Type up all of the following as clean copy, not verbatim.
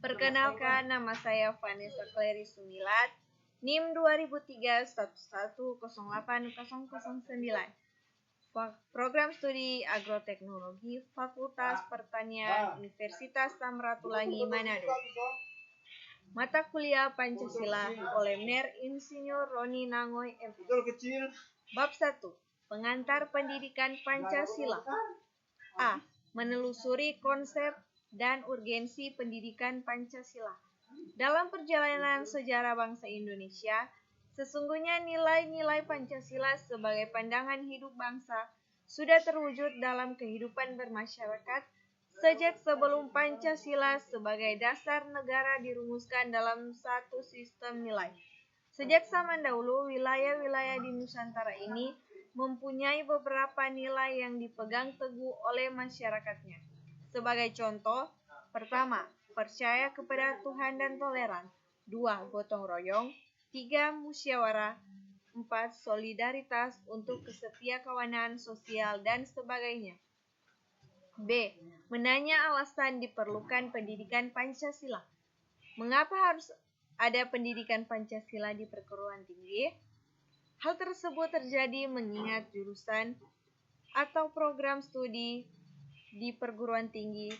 Perkenalkan, nama saya Vanessa Clary Sumilat, NIM 2003 1108009. Program Studi Agroteknologi, Fakultas Pertanian, Universitas Samratulangi, Manado. Mata kuliah Pancasila oleh Mer Insinyur Roni Nangoy MP. Bab 1. Pengantar Pendidikan Pancasila. A. Menelusuri konsep dan urgensi pendidikan Pancasila. Dalam perjalanan sejarah bangsa Indonesia, sesungguhnya nilai-nilai Pancasila sebagai pandangan hidup bangsa sudah terwujud dalam kehidupan bermasyarakat sejak sebelum Pancasila sebagai dasar negara dirumuskan dalam satu sistem nilai. Sejak zaman dahulu, wilayah-wilayah di Nusantara ini mempunyai beberapa nilai yang dipegang teguh oleh masyarakatnya. Sebagai contoh, pertama, percaya kepada Tuhan dan toleran. 2. Gotong royong. 3. Musyawarah. 4. Solidaritas untuk kesetiakawanan sosial dan sebagainya. B. Menanya alasan diperlukan pendidikan Pancasila. Mengapa harus ada pendidikan Pancasila di perguruan tinggi? Hal tersebut terjadi mengingat jurusan atau program studi di perguruan tinggi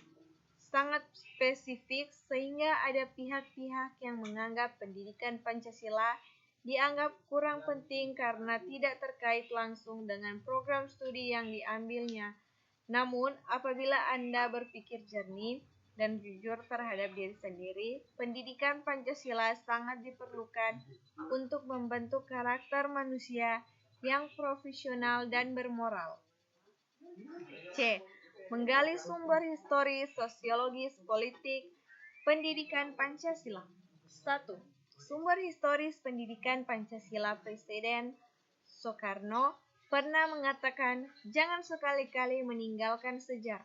sangat spesifik sehingga ada pihak-pihak yang menganggap pendidikan Pancasila dianggap kurang penting karena tidak terkait langsung dengan program studi yang diambilnya. Namun, apabila Anda berpikir jernih dan jujur terhadap diri sendiri, pendidikan Pancasila sangat diperlukan untuk membentuk karakter manusia yang profesional dan bermoral. C. Menggali sumber historis, sosiologis, politik, pendidikan Pancasila. 1. Sumber historis pendidikan Pancasila. Presiden Soekarno pernah mengatakan, jangan sekali-kali meninggalkan sejarah.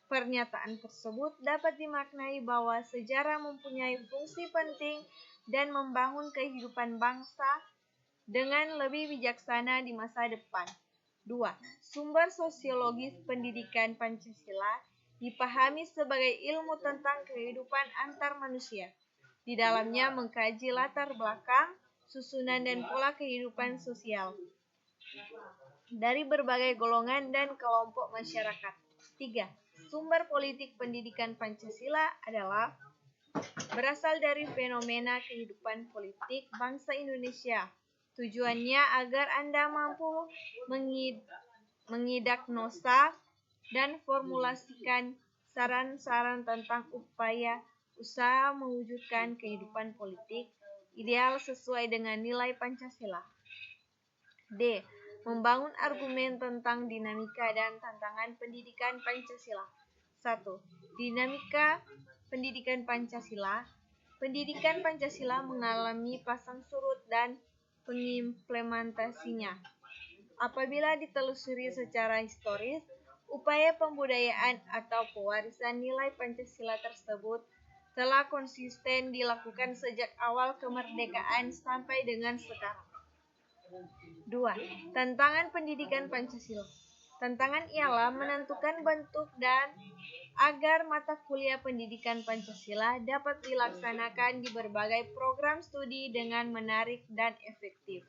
Pernyataan tersebut dapat dimaknai bahwa sejarah mempunyai fungsi penting dan membangun kehidupan bangsa dengan lebih bijaksana di masa depan. 2. Sumber sosiologis pendidikan Pancasila dipahami sebagai ilmu tentang kehidupan antar manusia. Di dalamnya mengkaji latar belakang, susunan dan pola kehidupan sosial dari berbagai golongan dan kelompok masyarakat. 3. Sumber politik pendidikan Pancasila adalah berasal dari fenomena kehidupan politik bangsa Indonesia. Tujuannya agar Anda mampu mengidagnosa dan formulasikan saran-saran tentang upaya usaha mewujudkan kehidupan politik ideal sesuai dengan nilai Pancasila. D. Membangun argumen tentang dinamika dan tantangan pendidikan Pancasila. 1. Dinamika pendidikan Pancasila. Pendidikan Pancasila mengalami pasang surut dan pengimplementasinya. Apabila ditelusuri secara historis, upaya pembudayaan atau pewarisan nilai Pancasila tersebut telah konsisten dilakukan sejak awal kemerdekaan sampai dengan sekarang. 2. Tantangan pendidikan Pancasila. Tantangan ialah menentukan bentuk dan agar mata kuliah pendidikan Pancasila dapat dilaksanakan di berbagai program studi dengan menarik dan efektif.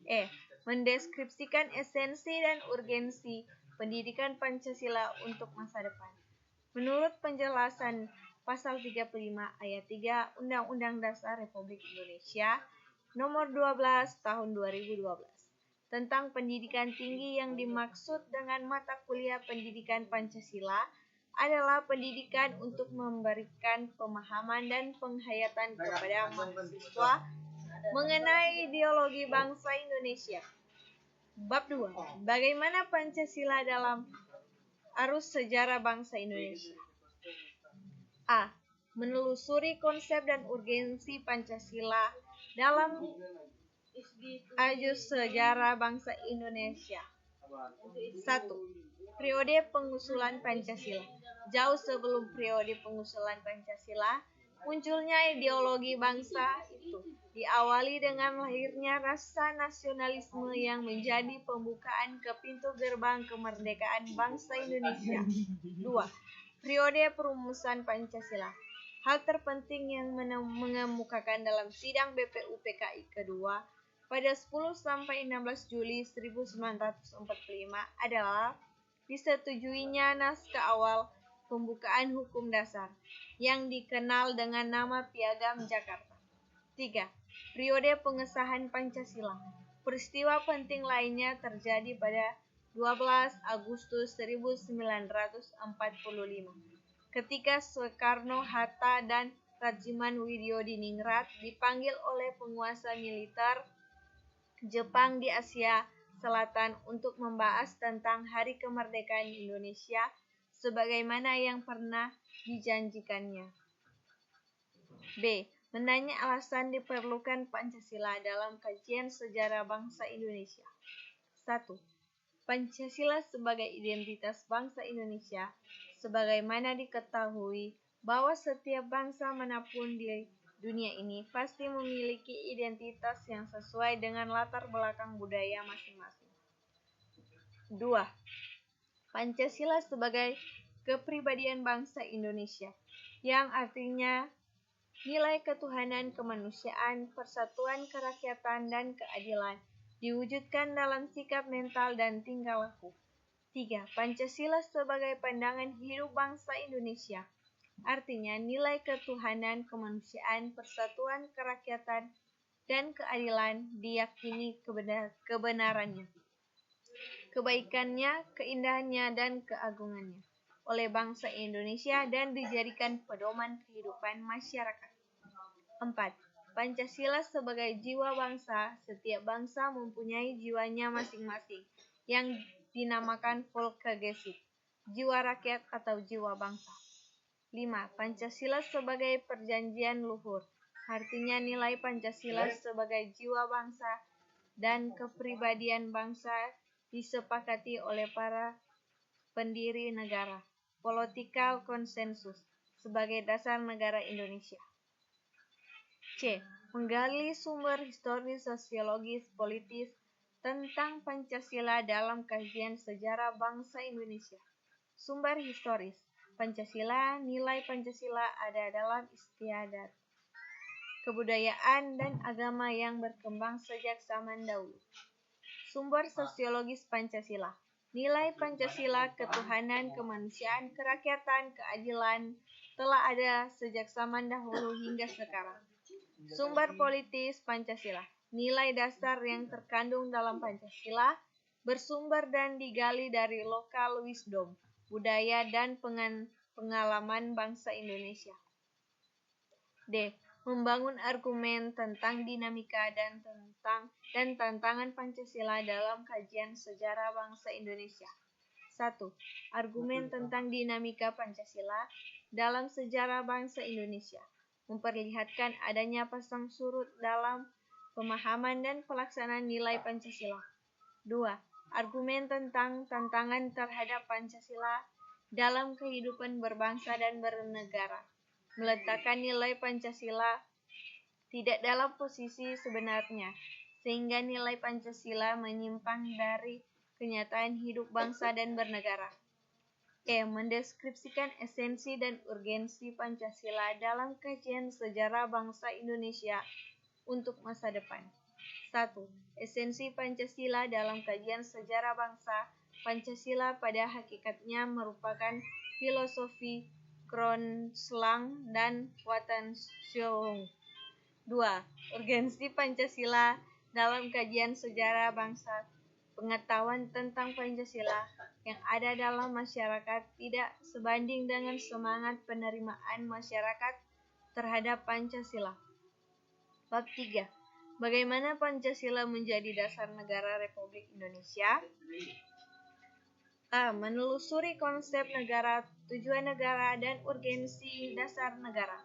E. Mendeskripsikan esensi dan urgensi pendidikan Pancasila untuk masa depan. Menurut penjelasan Pasal 35 Ayat 3 Undang-Undang Dasar Republik Indonesia Nomor 12 Tahun 2012 tentang pendidikan tinggi, yang dimaksud dengan mata kuliah pendidikan Pancasila adalah pendidikan untuk memberikan pemahaman dan penghayatan kepada mahasiswa mengenai ideologi bangsa Indonesia. Bab 2. Bagaimana Pancasila dalam arus sejarah bangsa Indonesia. A. Menelusuri konsep dan urgensi Pancasila dalam arus sejarah bangsa Indonesia. 1. Periode pengusulan Pancasila. Jauh sebelum periode pengusulan Pancasila, munculnya ideologi bangsa itu diawali dengan lahirnya rasa nasionalisme yang menjadi pembukaan ke pintu gerbang kemerdekaan bangsa Indonesia. 2. Periode perumusan Pancasila. Hal terpenting yang mengemukakan dalam sidang BPUPKI kedua pada 10-16 Juli 1945 adalah disetujuinya naskah awal pembukaan hukum dasar yang dikenal dengan nama Piagam Jakarta. 3. Periode pengesahan Pancasila. Peristiwa penting lainnya terjadi pada 12 Agustus 1945 ketika Soekarno, Hatta, dan Rajiman Widyodiningrat dipanggil oleh penguasa militer Jepang di Asia Selatan untuk membahas tentang Hari Kemerdekaan Indonesia sebagaimana yang pernah dijanjikannya. B. Menanya alasan diperlukan Pancasila dalam kajian sejarah bangsa Indonesia. 1. Pancasila sebagai identitas bangsa Indonesia. Sebagaimana diketahui bahwa setiap bangsa manapun di dunia ini pasti memiliki identitas yang sesuai dengan latar belakang budaya masing-masing. 2. Pancasila sebagai kepribadian bangsa Indonesia, yang artinya nilai ketuhanan, kemanusiaan, persatuan, kerakyatan, dan keadilan diwujudkan dalam sikap mental dan tingkah laku. 3. Pancasila sebagai pandangan hidup bangsa Indonesia, artinya nilai ketuhanan, kemanusiaan, persatuan, kerakyatan, dan keadilan diyakini kebenarannya, kebaikannya, keindahannya, dan keagungannya oleh bangsa Indonesia dan dijadikan pedoman kehidupan masyarakat. 4. Pancasila sebagai jiwa bangsa. Setiap bangsa mempunyai jiwanya masing-masing yang dinamakan Volksgeist, jiwa rakyat atau jiwa bangsa. 5. Pancasila sebagai perjanjian luhur, artinya nilai Pancasila sebagai jiwa bangsa dan kepribadian bangsa disepakati oleh para pendiri negara, political consensus, sebagai dasar negara Indonesia. C. Menggali sumber historis, sosiologis, politis tentang Pancasila dalam kajian sejarah bangsa Indonesia. Sumber historis Pancasila. Nilai Pancasila ada dalam istiadat, kebudayaan, dan agama yang berkembang sejak zaman dahulu. Sumber sosiologis Pancasila. Nilai Pancasila, ketuhanan, kemanusiaan, kerakyatan, keadilan telah ada sejak zaman dahulu hingga sekarang. Sumber politis Pancasila. Nilai dasar yang terkandung dalam Pancasila bersumber dan digali dari lokal wisdom, budaya, dan pengalaman bangsa Indonesia. D. Membangun argumen tentang dinamika dan tantangan Pancasila dalam kajian sejarah bangsa Indonesia. 1. Argumen tentang dinamika Pancasila dalam sejarah bangsa Indonesia memperlihatkan adanya pasang surut dalam pemahaman dan pelaksanaan nilai Pancasila. 2. Argumen tentang tantangan terhadap Pancasila dalam kehidupan berbangsa dan bernegara meletakkan nilai Pancasila tidak dalam posisi sebenarnya, sehingga nilai Pancasila menyimpang dari kenyataan hidup bangsa dan bernegara. E. Mendeskripsikan esensi dan urgensi Pancasila dalam kajian sejarah bangsa Indonesia untuk masa depan. 1. Esensi Pancasila dalam kajian sejarah bangsa. Pancasila pada hakikatnya merupakan filosofi Kronschlang dan Watansyong. 2. Urgensi Pancasila dalam kajian sejarah bangsa. Pengetahuan tentang Pancasila yang ada dalam masyarakat tidak sebanding dengan semangat penerimaan masyarakat terhadap Pancasila. Bab 3. Bagaimana Pancasila menjadi dasar negara Republik Indonesia? A. Menelusuri konsep negara, tujuan negara, dan urgensi dasar negara.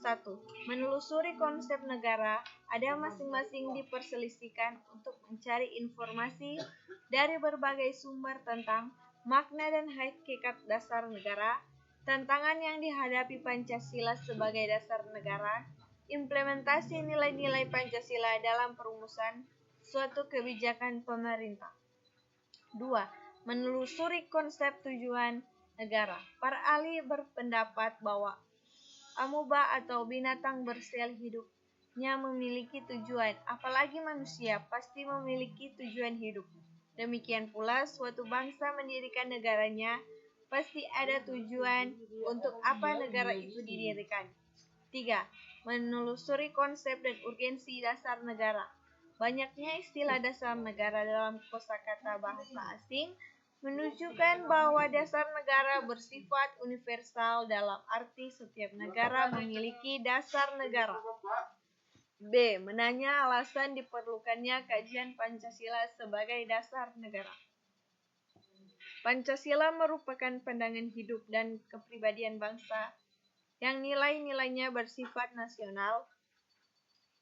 1. Menelusuri konsep negara. Ada masing-masing diperselisihkan untuk mencari informasi dari berbagai sumber tentang makna dan hakikat dasar negara, tantangan yang dihadapi Pancasila sebagai dasar negara, implementasi nilai-nilai Pancasila dalam perumusan suatu kebijakan pemerintah. 2. Menelusuri konsep tujuan negara. Para ahli berpendapat bahwa amoeba atau binatang bersel hidupnya memiliki tujuan, apalagi manusia pasti memiliki tujuan hidup. Demikian pula suatu bangsa mendirikan negaranya pasti ada tujuan untuk apa negara itu didirikan. 3. Menelusuri konsep dan urgensi dasar negara. Banyaknya istilah dasar negara dalam kosakata bahasa asing menunjukkan bahwa dasar negara bersifat universal dalam arti setiap negara memiliki dasar negara. B. Menanya alasan diperlukannya kajian Pancasila sebagai dasar negara. Pancasila merupakan pandangan hidup dan kepribadian bangsa yang nilai-nilainya bersifat nasional,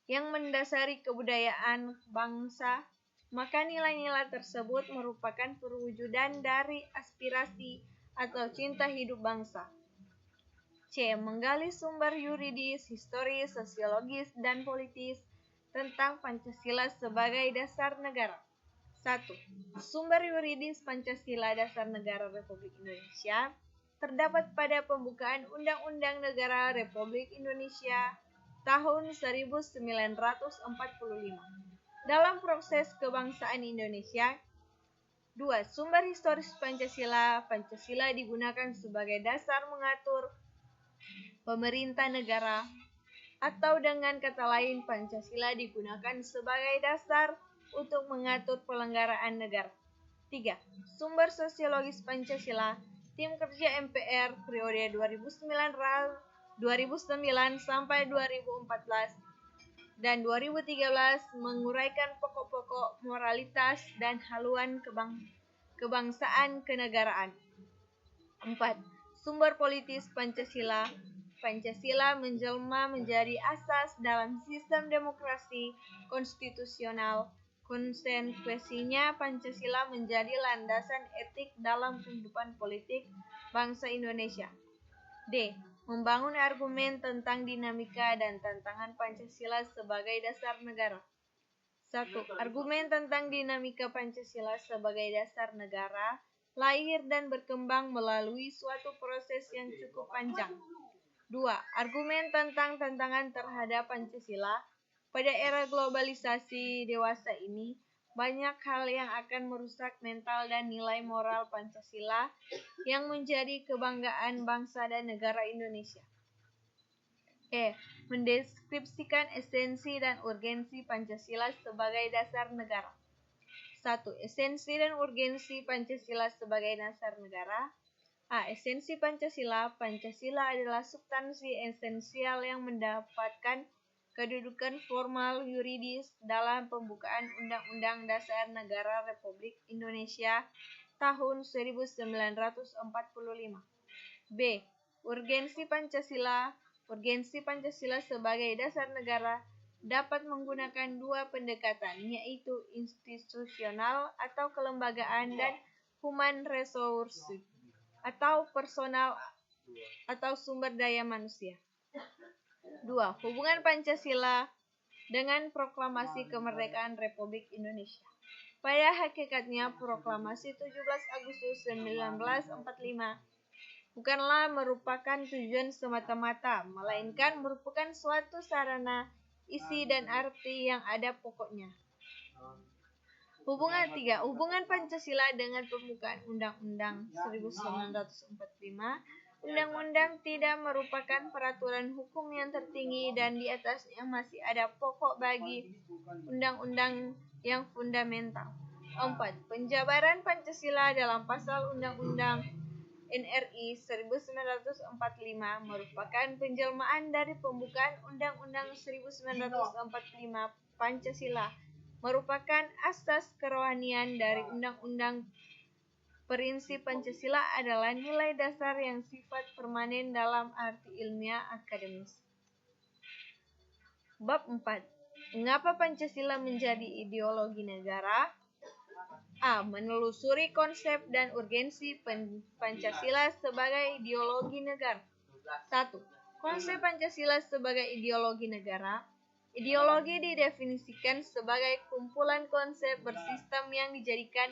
yang mendasari kebudayaan bangsa, maka nilai-nilai tersebut merupakan perwujudan dari aspirasi atau cinta hidup bangsa. C. Menggali sumber yuridis, historis, sosiologis, dan politis tentang Pancasila sebagai dasar negara. 1. Sumber yuridis Pancasila Dasar Negara Republik Indonesia terdapat pada pembukaan Undang-Undang Negara Republik Indonesia tahun 1945. Dalam proses kebangsaan Indonesia. 2. Sumber historis Pancasila. Pancasila digunakan sebagai dasar mengatur pemerintah negara, atau dengan kata lain Pancasila digunakan sebagai dasar untuk mengatur pelenggaraan negara. 3. Sumber sosiologis Pancasila. Tim kerja MPR periode 2009 sampai 2014 dan 2013 menguraikan pokok-pokok moralitas dan haluan kebangsaan kenegaraan. 4. Sumber politis Pancasila. Pancasila menjelma menjadi asas dalam sistem demokrasi konstitusional. Konsekuensinya Pancasila menjadi landasan etik dalam kehidupan politik bangsa Indonesia. D. Membangun argumen tentang dinamika dan tantangan Pancasila sebagai dasar negara. 1. Argumen tentang dinamika Pancasila sebagai dasar negara lahir dan berkembang melalui suatu proses yang cukup panjang. 2. Argumen tentang tantangan terhadap Pancasila. Pada era globalisasi dewasa ini, banyak hal yang akan merusak mental dan nilai moral Pancasila yang menjadi kebanggaan bangsa dan negara Indonesia. E. Mendeskripsikan esensi dan urgensi Pancasila sebagai dasar negara. 1. Esensi dan urgensi Pancasila sebagai dasar negara. A. Esensi Pancasila. Pancasila adalah substansi esensial yang mendapatkan kedudukan formal yuridis dalam pembukaan Undang-Undang Dasar Negara Republik Indonesia tahun 1945. B. Urgensi Pancasila. Urgensi Pancasila sebagai dasar negara dapat menggunakan dua pendekatan, yaitu institusional atau kelembagaan dan human resource atau personal atau sumber daya manusia. 2. Hubungan Pancasila dengan Proklamasi Kemerdekaan Republik Indonesia. Pada hakikatnya, Proklamasi 17 Agustus 1945 bukanlah merupakan tujuan semata-mata, melainkan merupakan suatu sarana, isi dan arti yang ada pokoknya. Hubungan 3. Hubungan Pancasila dengan pembukaan Undang-Undang 1945. Undang-undang tidak merupakan peraturan hukum yang tertinggi dan di atasnya masih ada pokok bagi undang-undang yang fundamental. 4. Penjabaran Pancasila dalam pasal Undang-Undang NRI 1945 merupakan penjelmaan dari pembukaan Undang-Undang 1945. Pancasila merupakan asas kerohanian dari undang-undang. Prinsip Pancasila adalah nilai dasar yang sifat permanen dalam arti ilmiah akademis. Bab 4. Mengapa Pancasila menjadi ideologi negara? A. Menelusuri konsep dan urgensi Pancasila sebagai ideologi negara. 1. Konsep Pancasila sebagai ideologi negara. Ideologi didefinisikan sebagai kumpulan konsep bersistem yang dijadikan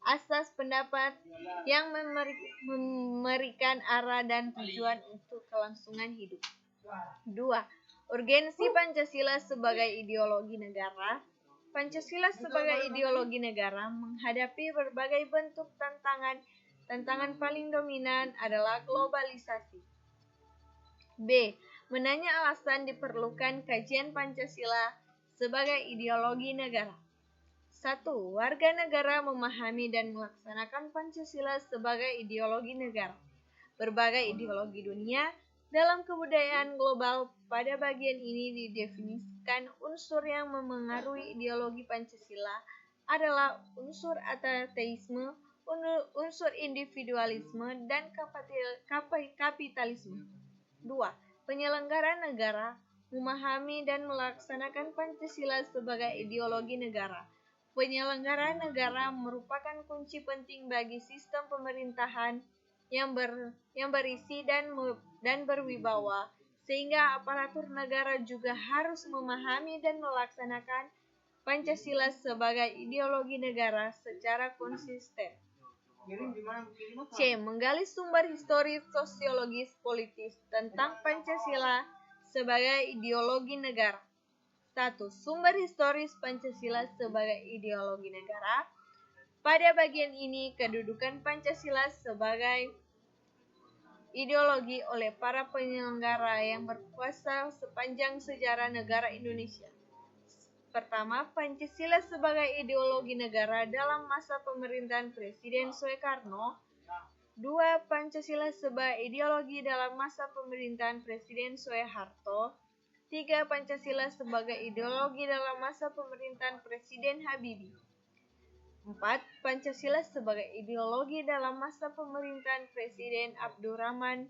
asas pendapat yang memberikan arah dan tujuan untuk kelangsungan hidup. 2. Urgensi Pancasila sebagai ideologi negara. Pancasila sebagai ideologi negara menghadapi berbagai bentuk tantangan. Tantangan paling dominan adalah globalisasi. B. Menanya alasan diperlukan kajian Pancasila sebagai ideologi negara. 1. Warga negara memahami dan melaksanakan Pancasila sebagai ideologi negara. Berbagai ideologi dunia dalam kebudayaan global pada bagian ini didefinisikan unsur yang memengaruhi ideologi Pancasila adalah unsur ateisme, unsur individualisme, dan kapitalisme. 2. Penyelenggara negara memahami dan melaksanakan Pancasila sebagai ideologi negara. Penyelenggara negara merupakan kunci penting bagi sistem pemerintahan yang berisi dan berwibawa, sehingga aparatur negara juga harus memahami dan melaksanakan Pancasila sebagai ideologi negara secara konsisten. C. Menggali sumber historis, sosiologis, politis tentang Pancasila sebagai ideologi negara. 1. Sumber historis Pancasila sebagai ideologi negara. Pada bagian ini, kedudukan Pancasila sebagai ideologi oleh para penyelenggara yang berkuasa sepanjang sejarah negara Indonesia. Pertama, Pancasila sebagai ideologi negara dalam masa pemerintahan Presiden Soekarno. 2. Pancasila sebagai ideologi dalam masa pemerintahan Presiden Soeharto. 3. Pancasila sebagai ideologi dalam masa pemerintahan Presiden Habibie. 4. Pancasila sebagai ideologi dalam masa pemerintahan Presiden Abdurrahman.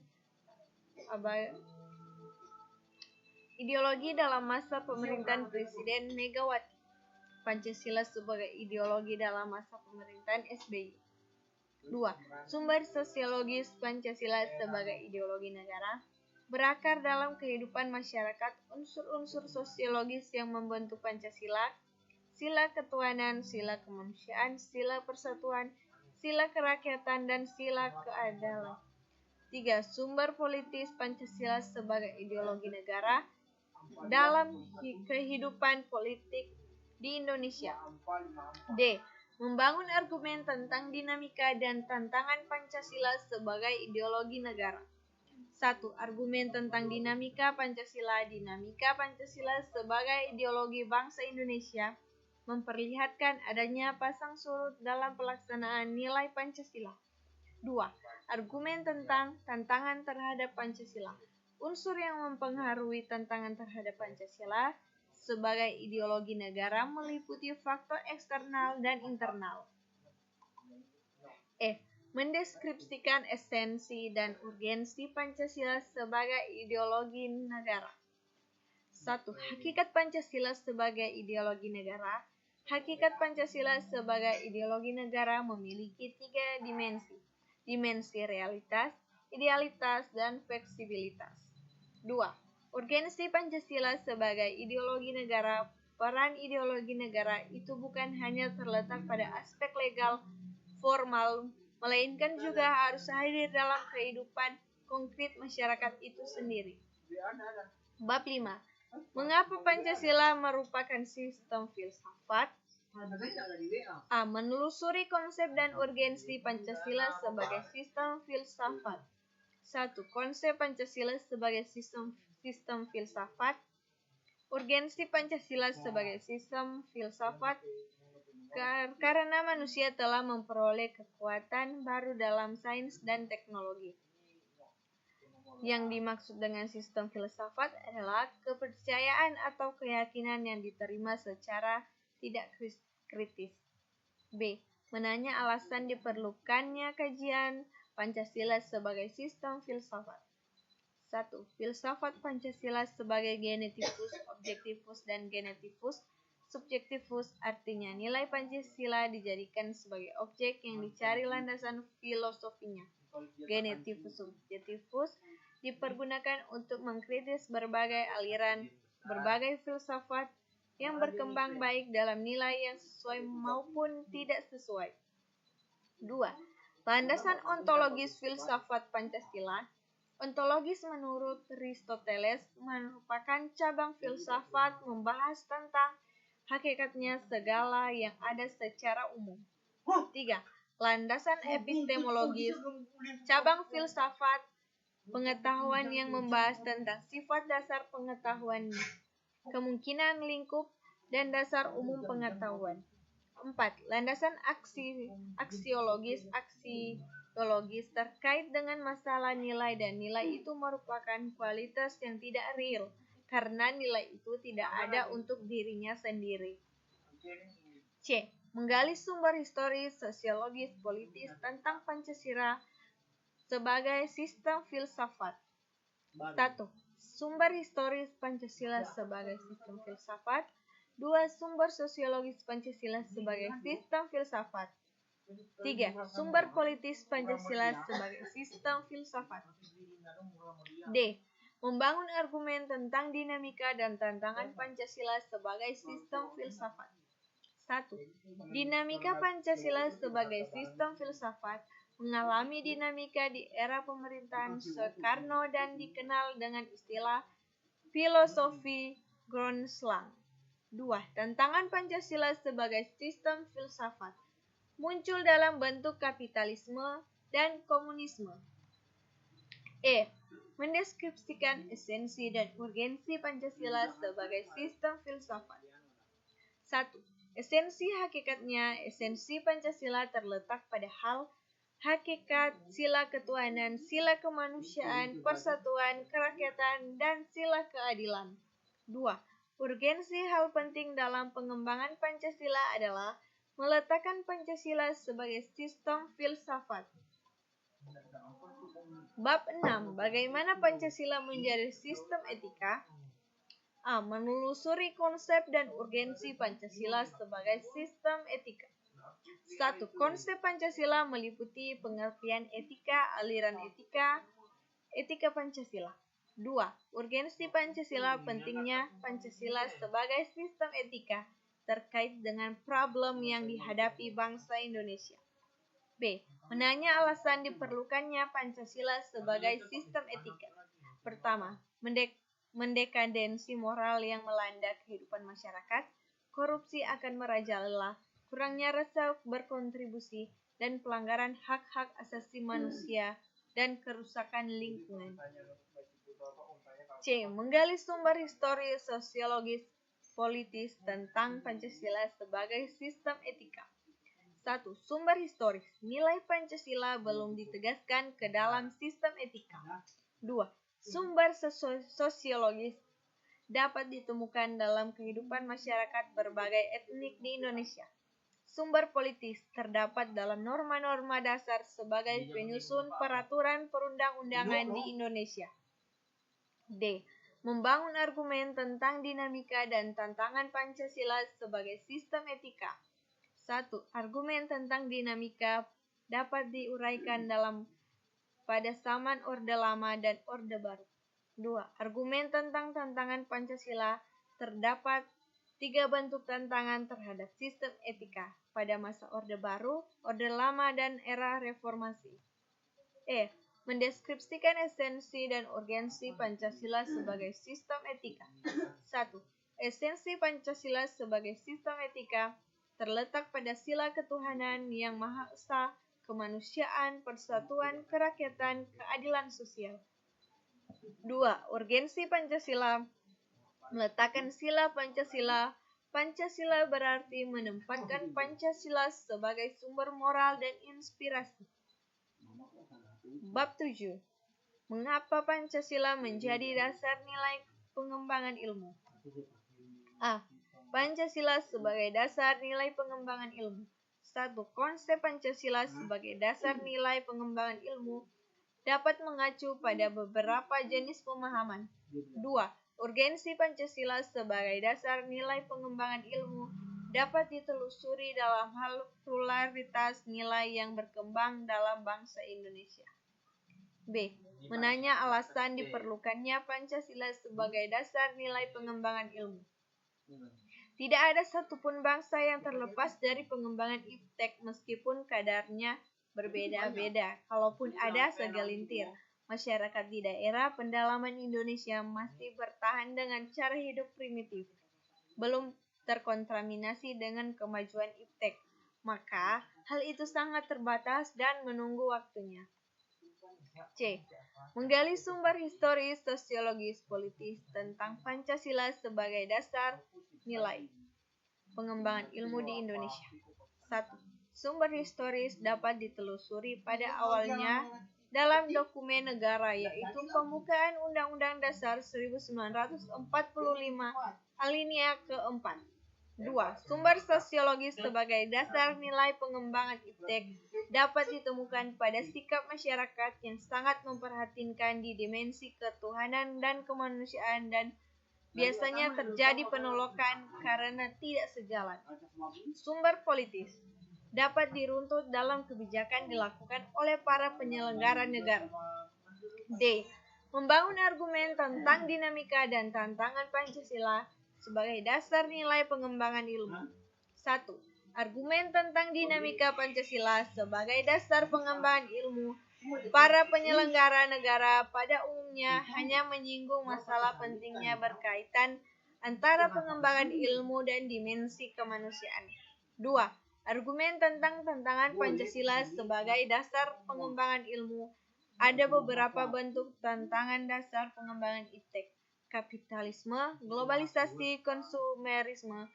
Ideologi dalam masa pemerintahan Presiden Megawati. Pancasila sebagai ideologi dalam masa pemerintahan SBY. 2. Sumber sosiologis Pancasila sebagai ideologi negara. Berakar dalam kehidupan masyarakat unsur-unsur sosiologis yang membentuk Pancasila: sila ketuhanan, sila kemanusiaan, sila persatuan, sila kerakyatan, dan sila keadilan. 3. Sumber politis Pancasila sebagai ideologi negara dalam kehidupan politik di Indonesia. D. Membangun argumen tentang dinamika dan tantangan Pancasila sebagai ideologi negara. 1. Argumen tentang dinamika Pancasila. Dinamika Pancasila sebagai ideologi bangsa Indonesia memperlihatkan adanya pasang surut dalam pelaksanaan nilai Pancasila. 2. Argumen tentang tantangan terhadap Pancasila. Unsur yang mempengaruhi tantangan terhadap Pancasila sebagai ideologi negara meliputi faktor eksternal dan internal. E. Mendeskripsikan esensi dan urgensi Pancasila sebagai ideologi negara. 1. Hakikat Pancasila sebagai ideologi negara. Hakikat Pancasila sebagai ideologi negara memiliki 3 dimensi. Dimensi realitas, idealitas, dan fleksibilitas. 2. Urgensi Pancasila sebagai ideologi negara. Peran ideologi negara itu bukan hanya terletak pada aspek legal, formal, melainkan juga harus hadir dalam kehidupan konkret masyarakat itu sendiri. Bab 5. Mengapa Pancasila merupakan sistem filsafat? A. Menelusuri konsep dan urgensi Pancasila sebagai sistem filsafat. 1. Konsep Pancasila sebagai sistem filsafat. Urgensi Pancasila sebagai sistem filsafat karena manusia telah memperoleh kekuatan baru dalam sains dan teknologi. Yang dimaksud dengan sistem filsafat adalah kepercayaan atau keyakinan yang diterima secara tidak kritis. B. Menanya alasan diperlukannya kajian Pancasila sebagai sistem filsafat. 1. Filsafat Pancasila sebagai genetivus, objektivus, dan genetivus. Subjektivus artinya nilai Pancasila dijadikan sebagai objek yang dicari landasan filosofinya. Genetivus subjektivus dipergunakan untuk mengkritis berbagai aliran, berbagai filsafat yang berkembang baik dalam nilai yang sesuai maupun tidak sesuai. 2. Landasan ontologis filsafat Pancasila. Ontologis menurut Aristoteles merupakan cabang filsafat membahas tentang hakikatnya segala yang ada secara umum. 3. Landasan epistemologis, cabang filsafat pengetahuan yang membahas tentang sifat dasar pengetahuan, kemungkinan lingkup, dan dasar umum pengetahuan. 4. Landasan aksiologis terkait dengan masalah nilai, dan nilai itu merupakan kualitas yang tidak real karena nilai itu tidak ada untuk dirinya sendiri. C. Menggali sumber historis, sosiologis, politis tentang Pancasila sebagai sistem filsafat. 1. Sumber historis Pancasila sebagai sistem filsafat. 2. Sumber sosiologis Pancasila sebagai sistem filsafat. 3. Sumber politis Pancasila sebagai sistem filsafat. D. Membangun argumen tentang dinamika dan tantangan Pancasila sebagai sistem filsafat. 1. Dinamika Pancasila sebagai sistem filsafat mengalami dinamika di era pemerintahan Soekarno dan dikenal dengan istilah filosofi Groendslang. 2. Tantangan Pancasila sebagai sistem filsafat muncul dalam bentuk kapitalisme dan komunisme. E. Mendeskripsikan esensi dan urgensi Pancasila sebagai sistem filsafat. 1. Esensi hakikatnya, esensi Pancasila terletak pada hal hakikat, sila ketuhanan, sila kemanusiaan, persatuan, kerakyatan, dan sila keadilan. 2. Urgensi hal penting dalam pengembangan Pancasila adalah meletakkan Pancasila sebagai sistem filsafat. Bab 6. Bagaimana Pancasila menjadi sistem etika? A. Menelusuri konsep dan urgensi Pancasila sebagai sistem etika. 1. Konsep Pancasila meliputi pengertian etika, aliran etika, etika Pancasila. 2. Urgensi Pancasila, pentingnya Pancasila sebagai sistem etika terkait dengan problem yang dihadapi bangsa Indonesia. B. Menanya alasan diperlukannya Pancasila sebagai sistem etika. Pertama, mendekadensi moral yang melanda kehidupan masyarakat, korupsi akan merajalela, kurangnya rasa berkontribusi, dan pelanggaran hak-hak asasi manusia dan kerusakan lingkungan. C. Menggali sumber histori, sosiologis, politis tentang Pancasila sebagai sistem etika. 1. Sumber historis. Nilai Pancasila belum ditegaskan ke dalam sistem etika. 2. Sumber sosiologis dapat ditemukan dalam kehidupan masyarakat berbagai etnik di Indonesia. Sumber politis terdapat dalam norma-norma dasar sebagai penyusun peraturan perundang-undangan di Indonesia. D. Membangun argumen tentang dinamika dan tantangan Pancasila sebagai sistem etika. 1. Argumen tentang dinamika dapat diuraikan pada zaman Orde Lama dan Orde Baru. 2. Argumen tentang tantangan Pancasila terdapat 3 bentuk tantangan terhadap sistem etika pada masa Orde Baru, Orde Lama, dan era reformasi. E. Mendeskripsikan esensi dan urgensi Pancasila sebagai sistem etika. 1. Esensi Pancasila sebagai sistem etika terletak pada sila ketuhanan yang Maha Esa, kemanusiaan, persatuan, kerakyatan, keadilan sosial. 2. Urgensi Pancasila meletakkan sila Pancasila. Pancasila berarti menempatkan Pancasila sebagai sumber moral dan inspirasi. Bab 7. Mengapa Pancasila menjadi dasar nilai pengembangan ilmu? A. Pancasila sebagai dasar nilai pengembangan ilmu. 1. Konsep Pancasila sebagai dasar nilai pengembangan ilmu dapat mengacu pada beberapa jenis pemahaman. 2. Urgensi Pancasila sebagai dasar nilai pengembangan ilmu dapat ditelusuri dalam hal pluralitas nilai yang berkembang dalam bangsa Indonesia. B. Menanya alasan diperlukannya Pancasila sebagai dasar nilai pengembangan ilmu. Tidak ada satupun bangsa yang terlepas dari pengembangan iptek meskipun kadarnya berbeda-beda. Kalaupun ada segelintir, Masyarakat di daerah pendalaman Indonesia masih bertahan dengan cara hidup primitif, belum terkontaminasi dengan kemajuan iptek. Maka, hal itu sangat terbatas dan menunggu waktunya. C. Menggali sumber historis, sosiologis, politis tentang Pancasila sebagai dasar nilai pengembangan ilmu di Indonesia. 1. Sumber historis dapat ditelusuri pada awalnya dalam dokumen negara, yaitu Pembukaan Undang-Undang Dasar 1945 alinea keempat. 2. Sumber sosiologis sebagai dasar nilai pengembangan iptek dapat ditemukan pada sikap masyarakat yang sangat memperhatikan di dimensi ketuhanan dan kemanusiaan dan biasanya terjadi penolakan karena tidak sejalan. Sumber politis dapat diruntut dalam kebijakan dilakukan oleh para penyelenggara negara. D. Membangun argumen tentang dinamika dan tantangan Pancasila sebagai dasar nilai pengembangan ilmu. 1. Argumen tentang dinamika Pancasila sebagai dasar pengembangan ilmu. Para penyelenggara negara pada umumnya hanya menyinggung masalah pentingnya berkaitan antara pengembangan ilmu dan dimensi kemanusiaan. 2. Argumen tentang tantangan Pancasila sebagai dasar pengembangan ilmu. Ada beberapa bentuk tantangan dasar pengembangan iptek: kapitalisme, globalisasi, konsumerisme,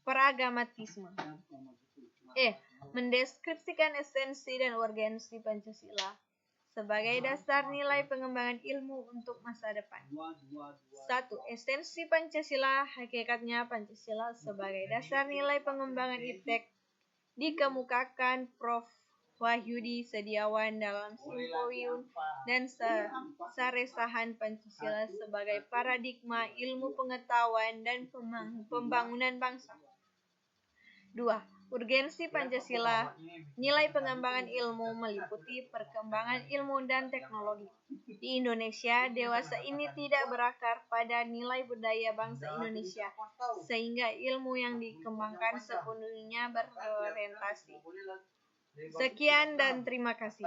pragmatisme. E. Mendeskripsikan esensi dan urgensi Pancasila sebagai dasar nilai pengembangan ilmu untuk masa depan. 1. Esensi Pancasila. Hakikatnya Pancasila sebagai dasar nilai pengembangan iptek dikemukakan Prof. Wahyudi Setiawan dalam Simposium dan Saresahan Pancasila sebagai paradigma ilmu pengetahuan dan pembangunan bangsa. 2. Urgensi Pancasila. Nilai pengembangan ilmu meliputi perkembangan ilmu dan teknologi. Di Indonesia, dewasa ini tidak berakar pada nilai budaya bangsa Indonesia, sehingga ilmu yang dikembangkan sepenuhnya berorientasi. Sekian dan terima kasih.